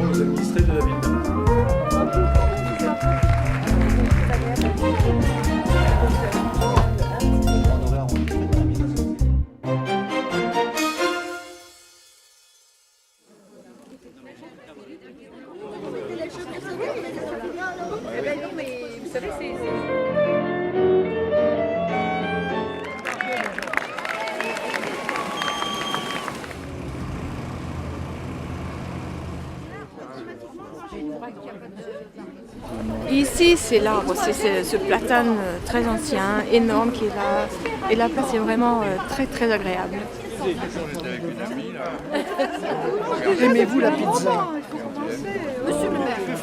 Aux administrés de la ville. Ici, c'est l'arbre, c'est ce platane très ancien, énorme qui est là. Et la place est vraiment très très agréable. Aimez-vous la pizza?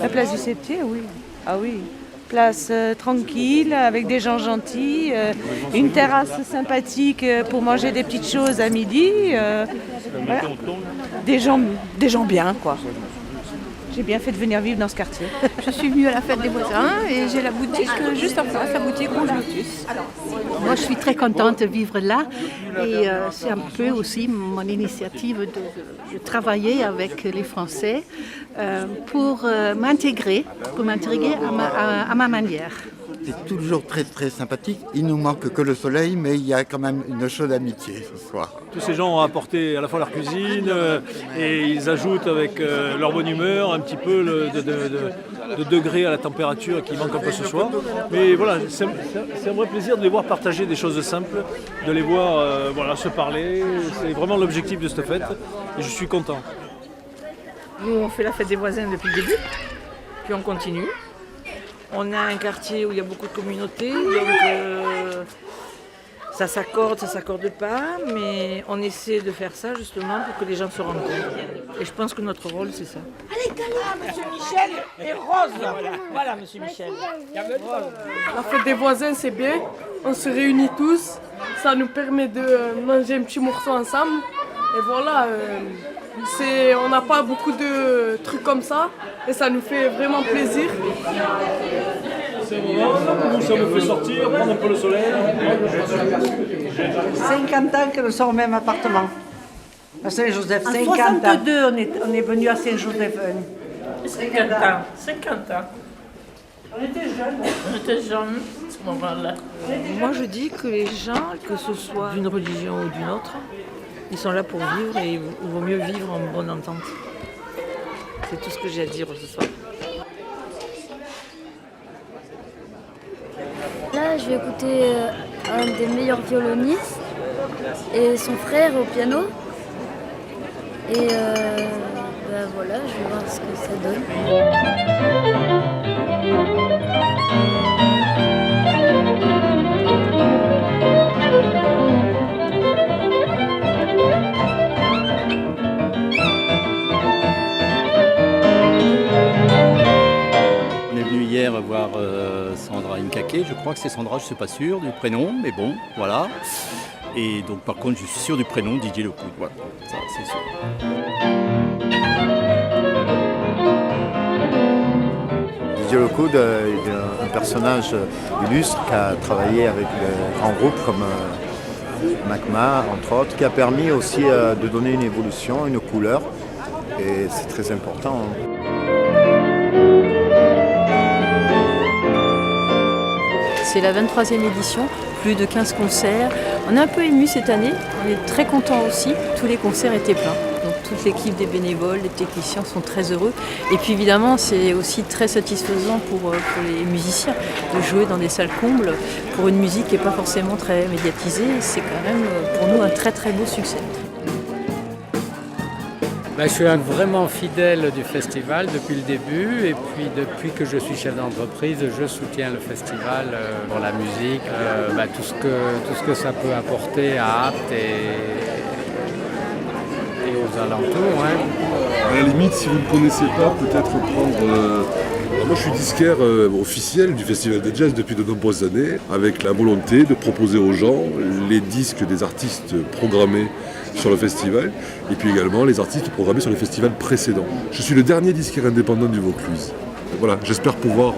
La place du Septier, oui. Ah oui. Place tranquille, avec des gens gentils, une terrasse sympathique pour manger des petites choses à midi. Voilà. Des gens bien, quoi. J'ai bien fait de venir vivre dans ce quartier. Je suis venue à la fête des voisins et j'ai la boutique juste en face, la boutique Rouge Lotus. Moi, je suis très contente de vivre là et c'est un peu aussi mon initiative de travailler avec les Français pour m'intégrer à ma manière. C'est toujours très très sympathique. Il nous manque que le soleil, mais il y a quand même une chaude amitié ce soir. Tous ces gens ont apporté à la fois leur cuisine et ils ajoutent avec leur bonne humeur un petit peu de degré à la température qui manque un peu ce soir. Mais voilà, c'est un vrai plaisir de les voir partager des choses simples, de les voir se parler. C'est vraiment l'objectif de cette fête et je suis content. Nous, on fait la fête des voisins depuis le début, puis on continue. On a un quartier où il y a beaucoup de communautés, donc ça s'accorde pas, mais on essaie de faire ça justement pour que les gens se rencontrent. Et je pense que notre rôle, c'est ça. Allez, là, monsieur Michel et Rose. Voilà, monsieur Michel. La fête des voisins, c'est bien. On se réunit tous. Ça nous permet de manger un petit morceau ensemble. Et voilà, on n'a pas beaucoup de trucs comme ça. Et ça nous fait vraiment plaisir. C'est un moment où ça me fait sortir, prendre un peu le soleil. 50 ans que nous sommes au même appartement. À Saint-Joseph, En 50 ans. 62, on est venu à Saint-Joseph. 50 ans. On était jeunes à ce moment-là. Moi, je dis que les gens, que ce soit d'une religion ou d'une autre, ils sont là pour vivre et il vaut mieux vivre en bonne entente. C'est tout ce que j'ai à dire ce soir. Là, je vais écouter un des meilleurs violonistes et son frère au piano. Et voilà, je vais voir ce que ça donne. On est venu hier voir Sandra Nkake, je crois que c'est Sandra, je ne suis pas sûr du prénom, mais bon, voilà. Et donc par contre je suis sûr du prénom, Didier Lecoud, voilà, ça c'est sûr. Didier Lecoud est un personnage illustre qui a travaillé avec de grands groupes comme Macma, entre autres, qui a permis aussi de donner une évolution, une couleur. Et c'est très important. C'est la 23e édition, plus de 15 concerts. On est un peu ému cette année, on est très contents aussi. Tous les concerts étaient pleins. Donc toute l'équipe des bénévoles, les techniciens sont très heureux. Et puis évidemment, c'est aussi très satisfaisant pour les musiciens de jouer dans des salles combles pour une musique qui n'est pas forcément très médiatisée. C'est quand même pour nous un très très beau succès. Je suis vraiment fidèle du festival depuis le début et puis depuis que je suis chef d'entreprise, je soutiens le festival pour la musique, tout ce que ça peut apporter à Apt et aux alentours. À la limite, si vous ne connaissez pas, peut-être prendre... Moi je suis disquaire officiel du Festival de Jazz depuis de nombreuses années, avec la volonté de proposer aux gens les disques des artistes programmés sur le festival, et puis également les artistes programmés sur les festivals précédents. Je suis le dernier disquaire indépendant du Vaucluse. Voilà, j'espère pouvoir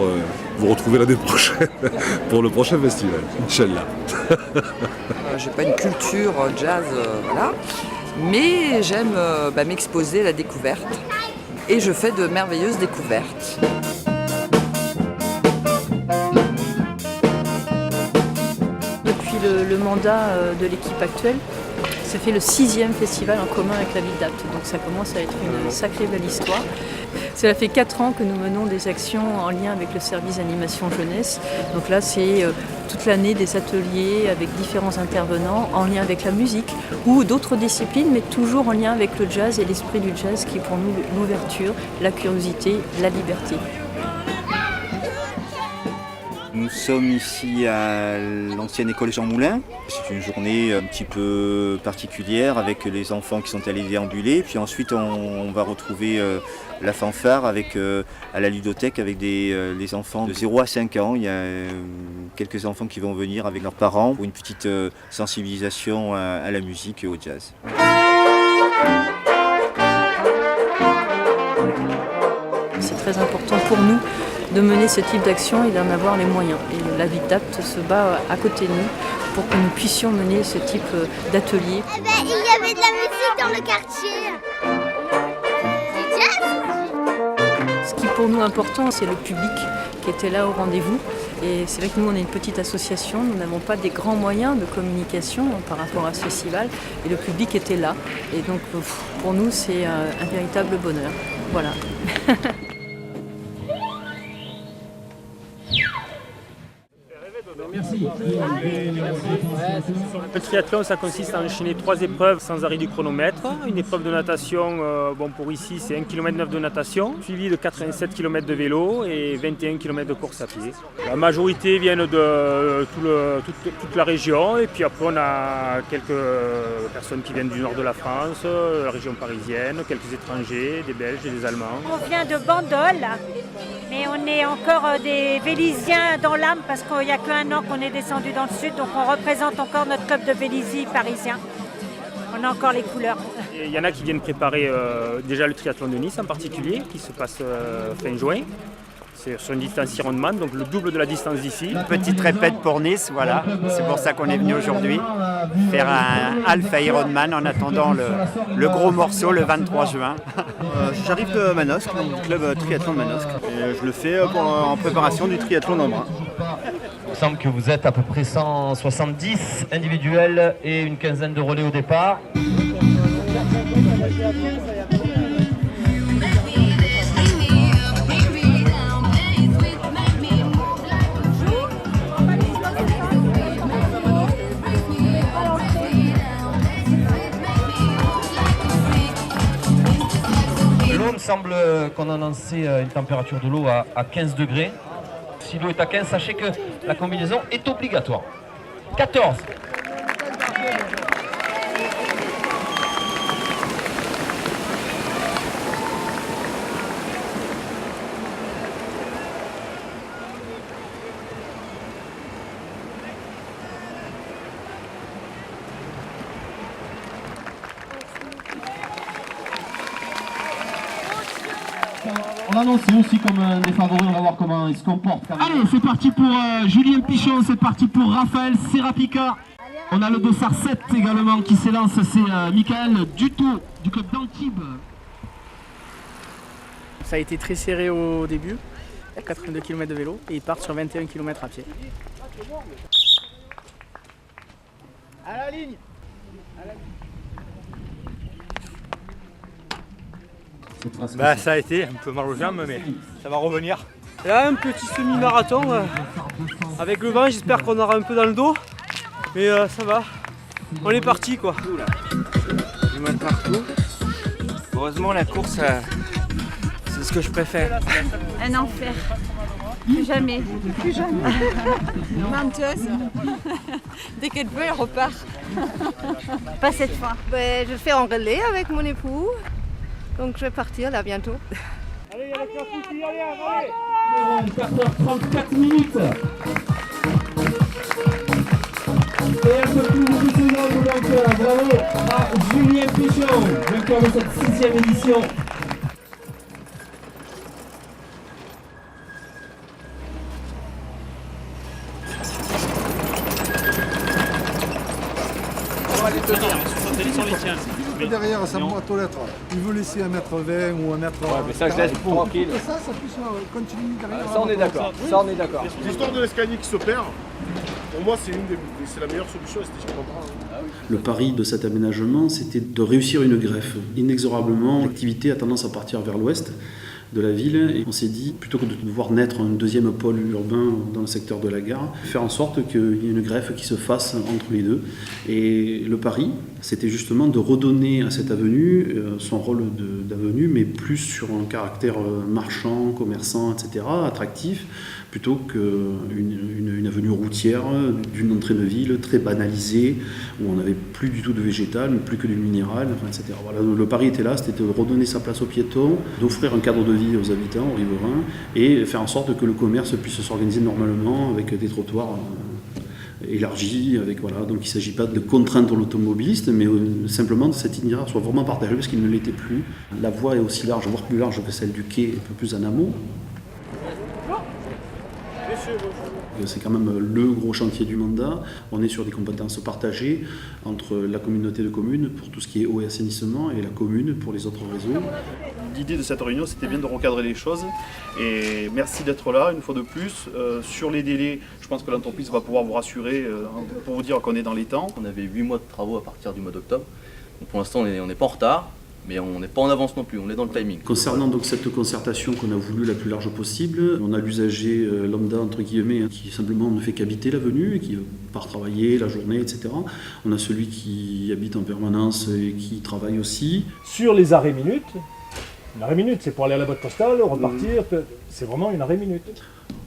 vous retrouver l'année prochaine pour le prochain festival. Inch'Allah. J'ai pas une culture jazz, voilà. Mais j'aime m'exposer à la découverte et je fais de merveilleuses découvertes. Depuis le mandat de l'équipe actuelle, ça fait le 6e festival en commun avec la ville d'Apt, donc ça commence à être une sacrée belle histoire. Cela fait 4 ans que nous menons des actions en lien avec le service animation jeunesse. Donc là, c'est toute l'année des ateliers avec différents intervenants en lien avec la musique ou d'autres disciplines, mais toujours en lien avec le jazz et l'esprit du jazz qui est pour nous l'ouverture, la curiosité, la liberté. Nous sommes ici à l'ancienne école Jean Moulin. C'est une journée un petit peu particulière avec les enfants qui sont allés déambuler. Puis ensuite, on va retrouver la fanfare à la ludothèque avec les enfants de 0 à 5 ans. Il y a quelques enfants qui vont venir avec leurs parents pour une petite sensibilisation à la musique et au jazz. C'est très important pour nous de mener ce type d'action et d'en avoir les moyens. Et la ville d'Apt se bat à côté de nous pour que nous puissions mener ce type d'atelier. Eh ben, il y avait de la musique dans le quartier. Du jazz. Ce qui est pour nous important, c'est le public qui était là au rendez-vous. Et c'est vrai que nous, on est une petite association, nous n'avons pas des grands moyens de communication par rapport à ce festival. Et le public était là. Et donc, pour nous, c'est un véritable bonheur. Voilà. Merci. Le triathlon, ça consiste à enchaîner 3 épreuves sans arrêt du chronomètre. Une épreuve de natation, pour ici, c'est 1,9 km de natation, suivi de 87 km de vélo et 21 km de course à pied. La majorité viennent de toute la région et puis après on a quelques personnes qui viennent du nord de la France, la région parisienne, quelques étrangers, des Belges et des Allemands. On vient de Bandol, mais on est encore des Vélisiens dans l'âme parce qu'il n'y a qu'un an qu'on est descendu dans le sud, donc on représente encore notre club de Vélizy parisien. On a encore les couleurs. Il y en a qui viennent préparer déjà le triathlon de Nice en particulier, qui se passe fin juin. C'est sur une distance Ironman, donc le double de la distance d'ici. Petite répète pour Nice, voilà. C'est pour ça qu'on est venu aujourd'hui faire un Alpha Ironman en attendant le gros morceau le 23 juin. J'arrive de Manosque, du club triathlon de Manosque. Et je le fais en préparation du triathlon d'Embrun. Il me semble que vous êtes à peu près 170 individuels et une quinzaine de relais au départ. L'eau, me semble qu'on a lancé une température de l'eau à 15 degrés. Si l'eau est à 15, sachez que la combinaison est obligatoire. 14. On annonce aussi comme un des favoris, on va voir comment il se comporte. Allez, c'est parti pour Julien Pichon, c'est parti pour Raphaël Serapica. On a le dossard 7 également qui s'élance, c'est Michael Dutou du club d'Antibes. Ça a été très serré au début, il y a 82 km de vélo et ils partent sur 21 km à pied. À la ligne. Ça a été un peu mal aux jambes, mais ça va revenir. Là, un petit semi-marathon avec le vent, j'espère qu'on aura un peu dans le dos, mais ça va. On est parti quoi. Je monte partout. Heureusement, la course, c'est ce que je préfère. Un enfer. Plus jamais. Plus jamais. Menteuse. Dès qu'elle peut, elle repart. Pas cette fois. Je le fais en relais avec mon époux. Donc je vais partir là bientôt. Allez, il y a la classe ici, allez. 4h34 minutes. Et un peu plus de 10 secondes, donc bravo à Julien Pichon, vainqueur de cette 6e édition. On va les tenir, sur les tiens. mètre derrière sa boîte aux lettres, il veut laisser 1,20 m ou 1,20 m. Ouais, mais ça, je laisse tranquille. Et ça puisse continuer derrière. Ça, on est d'accord. Oui. Ça, on est d'accord. L'histoire de l'escalier qui se perd, pour moi, c'est la meilleure solution esthétiquement parlant. Le pari de cet aménagement, c'était de réussir une greffe. Inexorablement, l'activité a tendance à partir vers l'ouest de la ville et on s'est dit, plutôt que de devoir naître un deuxième pôle urbain dans le secteur de la gare, faire en sorte qu'il y ait une greffe qui se fasse entre les deux. Et le pari, c'était justement de redonner à cette avenue son rôle d'avenue, mais plus sur un caractère marchand, commerçant, etc., attractif, plutôt qu'une avenue routière d'une entrée de ville très banalisée, où on n'avait plus du tout de végétal, mais plus que du minéral, enfin, etc. Voilà, le pari était là, c'était de redonner sa place aux piétons, d'offrir un cadre de vie aux habitants, aux riverains, et faire en sorte que le commerce puisse s'organiser normalement avec des trottoirs élargis. Voilà. Donc il ne s'agit pas de contraindre l'automobiliste, mais simplement que cet itinéraire soit vraiment partagé, parce qu'il ne l'était plus. La voie est aussi large, voire plus large que celle du quai, un peu plus en amont. C'est quand même le gros chantier du mandat. On est sur des compétences partagées entre la communauté de communes pour tout ce qui est eau et assainissement et la commune pour les autres réseaux. L'idée de cette réunion, c'était bien de recadrer les choses. Et merci d'être là, une fois de plus. Sur les délais, je pense que l'entreprise va pouvoir vous rassurer pour vous dire qu'on est dans les temps. On avait 8 mois de travaux à partir du mois d'octobre. Pour l'instant, on n'est pas en retard. Mais on n'est pas en avance non plus, on est dans le timing. Concernant donc cette concertation qu'on a voulu la plus large possible, on a l'usager lambda entre guillemets qui simplement ne fait qu'habiter l'avenue et qui part travailler la journée, etc. On a celui qui habite en permanence et qui travaille aussi. Sur les arrêts minutes, une arrêt minute, c'est pour aller à la boîte postale, repartir, c'est vraiment une arrêt minute.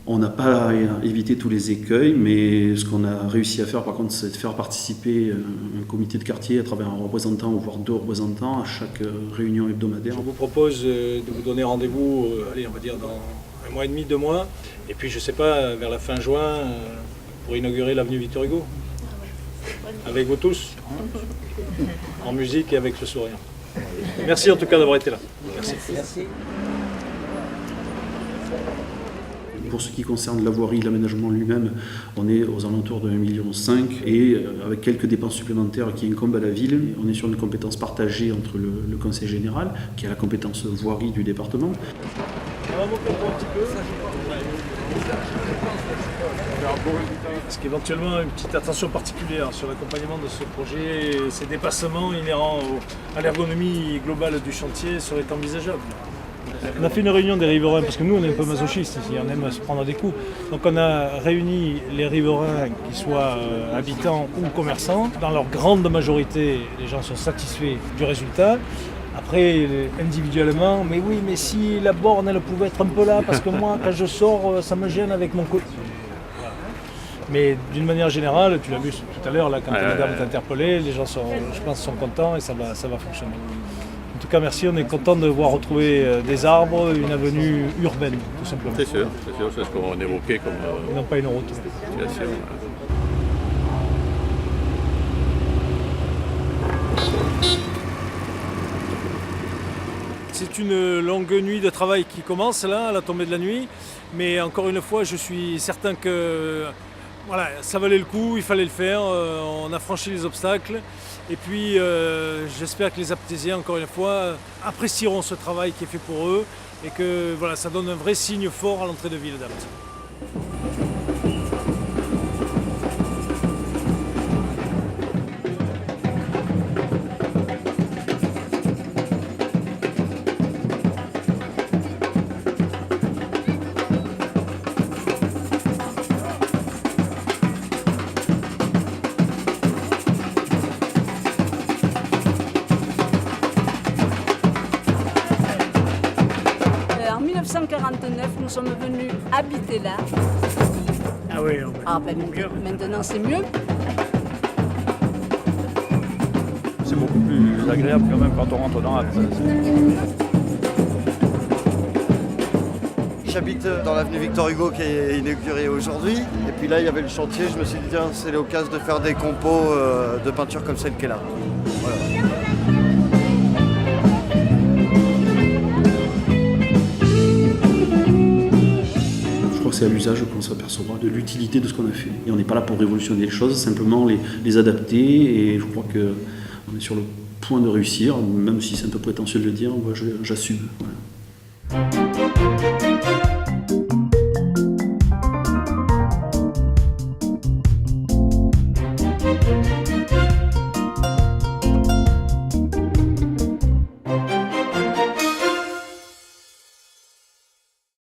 On n'a pas évité tous les écueils, mais ce qu'on a réussi à faire par contre, c'est de faire participer un comité de quartier à travers un représentant ou voire 2 représentants à chaque réunion hebdomadaire. Je vous propose de vous donner rendez-vous, allez, on va dire dans 1 mois et demi, 2 mois, et puis je sais pas, vers la fin juin, pour inaugurer l'avenue Victor Hugo. Avec vous tous, en musique et avec le sourire. Merci en tout cas d'avoir été là. Merci. Merci. Pour ce qui concerne la voirie, l'aménagement lui-même, on est aux alentours de 1,5 million et avec quelques dépenses supplémentaires qui incombent à la ville. On est sur une compétence partagée entre le conseil général, qui a la compétence voirie du département. On va monter un petit peu. Parce qu'éventuellement, une petite attention particulière sur l'accompagnement de ce projet, ces dépassements inhérents à l'ergonomie globale du chantier seraient envisageables. On a fait une réunion des riverains, parce que nous on est un peu masochistes ici, on aime se prendre des coups. Donc on a réuni les riverains, qu'ils soient habitants ou commerçants. Dans leur grande majorité, les gens sont satisfaits du résultat. Après, individuellement, mais oui, mais si la borne elle pouvait être un peu là, parce que moi quand je sors, ça me gêne avec mon côté. Mais d'une manière générale, tu l'as vu tout à l'heure, là, quand la dame est interpellée, les gens sont, je pense, sont contents et ça va fonctionner. En tout cas, merci, on est content de voir retrouver des arbres, une avenue urbaine, tout simplement. C'est sûr, c'est ce qu'on évoquait comme... non pas une route. Situation. C'est une longue nuit de travail qui commence là, à la tombée de la nuit, mais encore une fois, je suis certain que voilà, ça valait le coup, il fallait le faire, on a franchi les obstacles. Et puis j'espère que les Aptésiens, encore une fois, apprécieront ce travail qui est fait pour eux et que voilà, ça donne un vrai signe fort à l'entrée de ville d'Apt. En 1949, nous sommes venus habiter là. Ah oui, maintenant c'est mieux. C'est beaucoup plus agréable quand même quand on rentre dans Apt. J'habite dans l'avenue Victor Hugo qui est inaugurée aujourd'hui. Et puis là, il y avait le chantier. Je me suis dit, tiens, c'est l'occasion de faire des compos de peinture comme celle qui est là. Voilà. C'est à l'usage qu'on s'apercevra de l'utilité de ce qu'on a fait. Et on n'est pas là pour révolutionner les choses, simplement les adapter. Et je crois qu'on est sur le point de réussir, même si c'est un peu prétentieux de le dire, moi j'assume. Voilà.